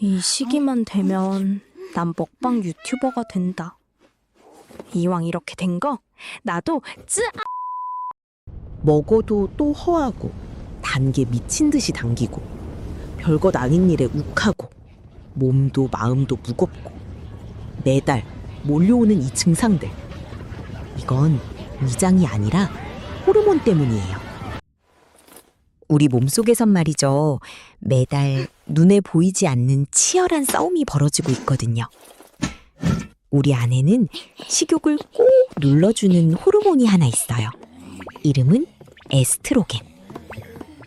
이 시기만 되면 난 먹방 유튜버가 된다. 이왕 이렇게 된 거 나도 먹어도 또 허하고 단 게 미친 듯이 당기고 별것 아닌 일에 욱하고 몸도 마음도 무겁고 매달 몰려오는 이 증상들. 이건 위장이 아니라 호르몬 때문이에요. 우리 몸속에선 말이죠. 매달 눈에 보이지 않는 치열한 싸움이 벌어지고 있거든요. 우리 안에는 식욕을 꼭 눌러주는 호르몬이 하나 있어요. 이름은 에스트로겐.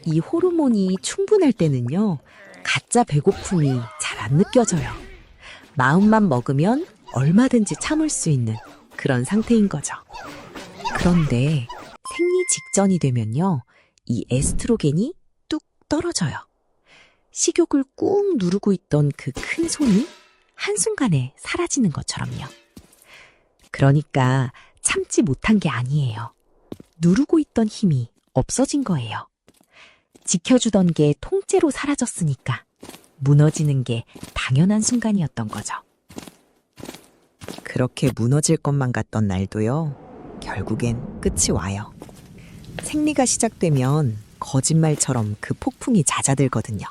이 호르몬이 충분할 때는요, 가짜 배고픔이 잘 안 느껴져요. 마음만 먹으면 얼마든지 참을 수 있는 그런 상태인 거죠. 그런데 생리 직전이 되면요, 이 에스트로겐이 뚝 떨어져요. 식욕을 꾹 누르고 있던 그 큰 손이 한순간에 사라지는 것처럼요. 그러니까 참지 못한 게 아니에요. 누르고 있던 힘이 없어진 거예요. 지켜주던 게 통째로 사라졌으니까 무너지는 게 당연한 순간이었던 거죠. 그렇게 무너질 것만 같던 날도요, 결국엔 끝이 와요. 생리가 시작되면 거짓말처럼 그 폭풍이 잦아들거든요.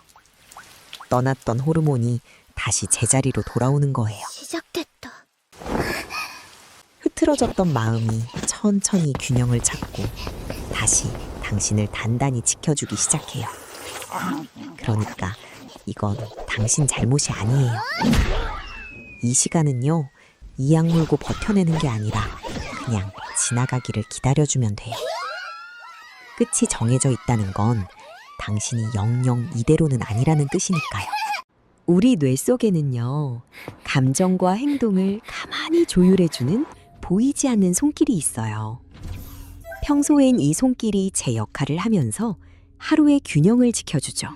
떠났던 호르몬이 다시 제자리로 돌아오는 거예요. 시작됐다. 흐트러졌던 마음이 천천히 균형을 찾고 다시 당신을 단단히 지켜주기 시작해요. 그러니까 이건 당신 잘못이 아니에요. 이 시간은요, 이악 물고 버텨내는 게 아니라 그냥 지나가기를 기다려주면 돼요. 끝이 정해져 있다는 건 당신이 영영 이대로는 아니라는 뜻이니까요. 우리 뇌 속에는요, 감정과 행동을 가만히 조율해주는 보이지 않는 손길이 있어요. 평소엔 이 손길이 제 역할을 하면서 하루의 균형을 지켜주죠.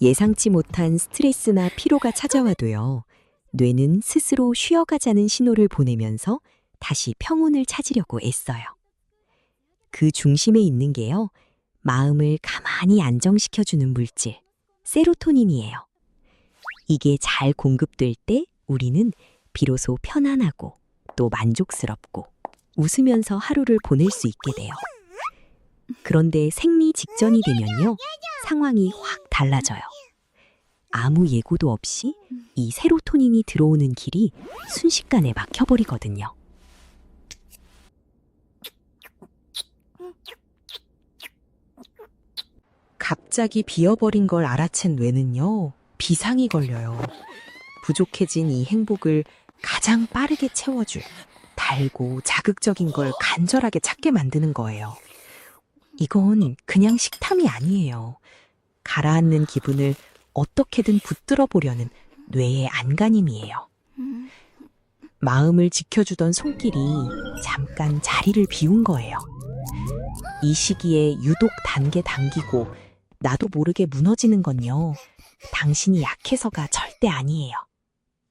예상치 못한 스트레스나 피로가 찾아와도요, 뇌는 스스로 쉬어가자는 신호를 보내면서 다시 평온을 찾으려고 애써요. 그 중심에 있는 게요, 마음을 가만히 안정시켜주는 물질, 세로토닌이에요. 이게 잘 공급될 때 우리는 비로소 편안하고 또 만족스럽고 웃으면서 하루를 보낼 수 있게 돼요. 그런데 생리 직전이 되면요, 상황이 확 달라져요. 아무 예고도 없이 이 세로토닌이 들어오는 길이 순식간에 막혀버리거든요. 갑자기 비어버린 걸 알아챈 뇌는요, 비상이 걸려요. 부족해진 이 행복을 가장 빠르게 채워줄 달고 자극적인 걸 간절하게 찾게 만드는 거예요. 이건 그냥 식탐이 아니에요. 가라앉는 기분을 어떻게든 붙들어 보려는 뇌의 안간힘이에요. 마음을 지켜주던 손길이 잠깐 자리를 비운 거예요. 이 시기에 유독 단게 당기고 나도 모르게 무너지는 건요, 당신이 약해서가 절대 아니에요.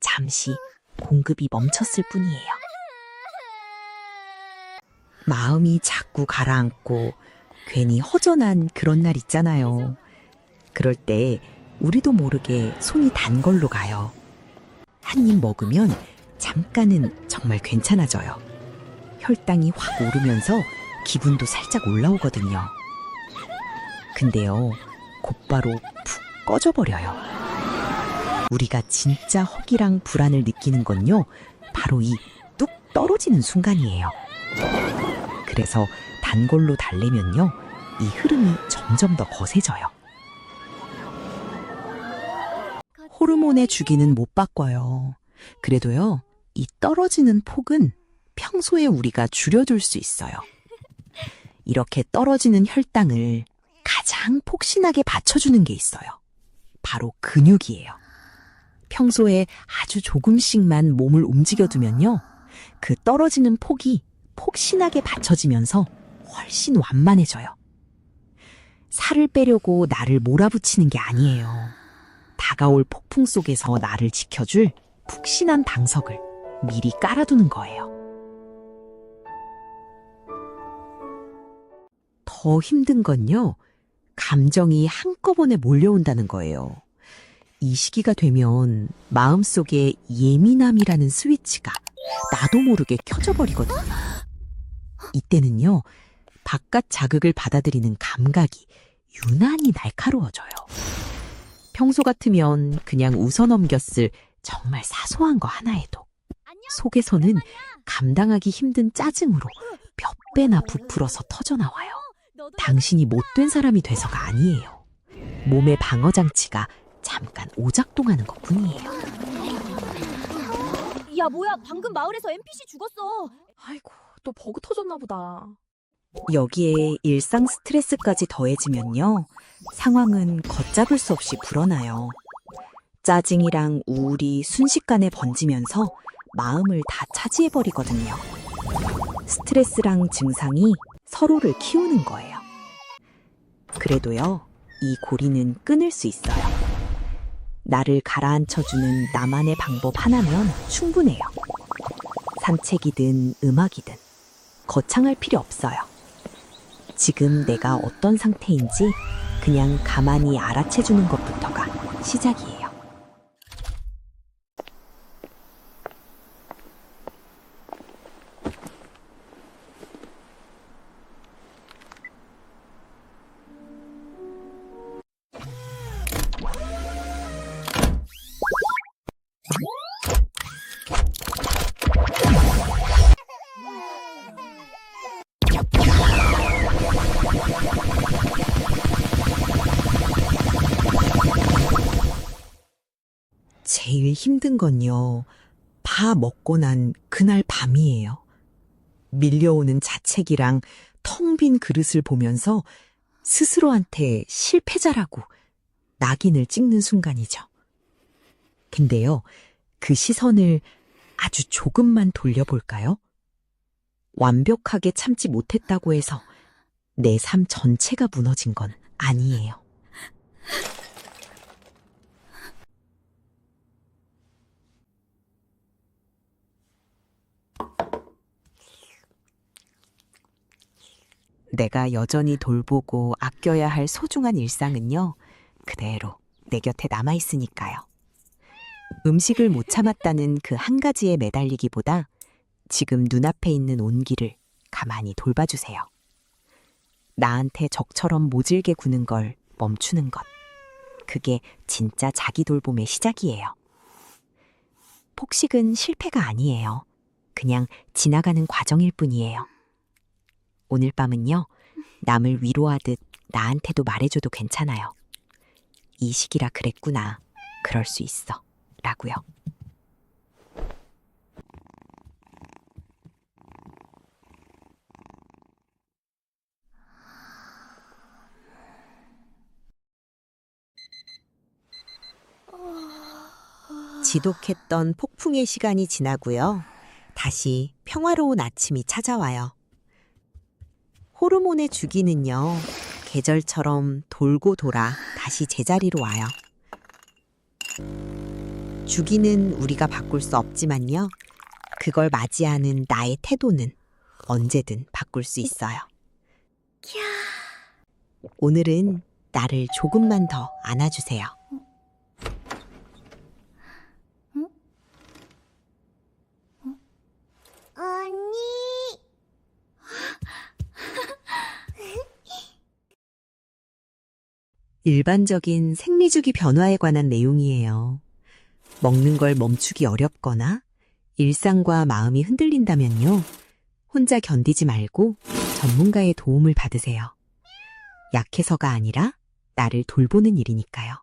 잠시 공급이 멈췄을 뿐이에요. 마음이 자꾸 가라앉고 괜히 허전한 그런 날 있잖아요. 그럴 때 우리도 모르게 손이 단 걸로 가요. 한 입 먹으면 잠깐은 정말 괜찮아져요. 혈당이 확 오르면서 기분도 살짝 올라오거든요. 근데요, 곧바로 푹 꺼져버려요. 우리가 진짜 허기랑 불안을 느끼는 건요, 바로 이 뚝 떨어지는 순간이에요. 그래서 단 걸로 달래면요, 이 흐름이 점점 더 거세져요. 호르몬의 주기는 못 바꿔요. 그래도요, 이 떨어지는 폭은 평소에 우리가 줄여둘 수 있어요. 이렇게 떨어지는 혈당을 가장 폭신하게 받쳐주는 게 있어요. 바로 근육이에요. 평소에 아주 조금씩만 몸을 움직여두면요, 그 떨어지는 폭이 폭신하게 받쳐지면서 훨씬 완만해져요. 살을 빼려고 나를 몰아붙이는 게 아니에요. 다가올 폭풍 속에서 나를 지켜줄 푹신한 방석을 미리 깔아두는 거예요. 더 힘든 건요, 감정이 한꺼번에 몰려온다는 거예요. 이 시기가 되면 마음속에 예민함이라는 스위치가 나도 모르게 켜져 버리거든요. 이때는요, 바깥 자극을 받아들이는 감각이 유난히 날카로워져요. 평소 같으면 그냥 웃어넘겼을 정말 사소한 거 하나에도 속에서는 감당하기 힘든 짜증으로 몇 배나 부풀어서 터져나와요. 당신이 못된 사람이 돼서가 아니에요. 몸의 방어장치가 잠깐 오작동하는 것뿐이에요. 야, 뭐야, 방금 마을에서 NPC 죽었어. 아이고, 또 버그 터졌나 보다. 여기에 일상 스트레스까지 더해지면요, 상황은 걷잡을 수 없이 불어나요. 짜증이랑 우울이 순식간에 번지면서 마음을 다 차지해버리거든요. 스트레스랑 증상이 서로를 키우는 거예요. 그래도요, 이 고리는 끊을 수 있어요. 나를 가라앉혀주는 나만의 방법 하나면 충분해요. 산책이든 음악이든 거창할 필요 없어요. 지금 내가 어떤 상태인지 그냥 가만히 알아채주는 것부터가 시작이에요. 제일 힘든 건요, 다 먹고 난 그날 밤이에요. 밀려오는 자책이랑 텅 빈 그릇을 보면서 스스로한테 실패자라고 낙인을 찍는 순간이죠. 근데요, 그 시선을 아주 조금만 돌려볼까요? 완벽하게 참지 못했다고 해서 내 삶 전체가 무너진 건 아니에요. 내가 여전히 돌보고 아껴야 할 소중한 일상은요, 그대로 내 곁에 남아있으니까요. 음식을 못 참았다는 그 한 가지에 매달리기보다 지금 눈앞에 있는 온기를 가만히 돌봐주세요. 나한테 적처럼 모질게 구는 걸 멈추는 것. 그게 진짜 자기 돌봄의 시작이에요. 폭식은 실패가 아니에요. 그냥 지나가는 과정일 뿐이에요. 오늘 밤은요, 남을 위로하듯 나한테도 말해줘도 괜찮아요. 이 시기라 그랬구나. 그럴 수 있어. 라고요. 지독했던 폭풍의 시간이 지나고요. 다시 평화로운 아침이 찾아와요. 호르몬의 주기는요, 계절처럼 돌고 돌아 다시 제자리로 와요. 주기는 우리가 바꿀 수 없지만요, 그걸 맞이하는 나의 태도는 언제든 바꿀 수 있어요. 오늘은 나를 조금만 더 안아주세요. 언니. 일반적인 생리주기 변화에 관한 내용이에요. 먹는 걸 멈추기 어렵거나 일상과 마음이 흔들린다면요, 혼자 견디지 말고 전문가의 도움을 받으세요. 약해서가 아니라 나를 돌보는 일이니까요.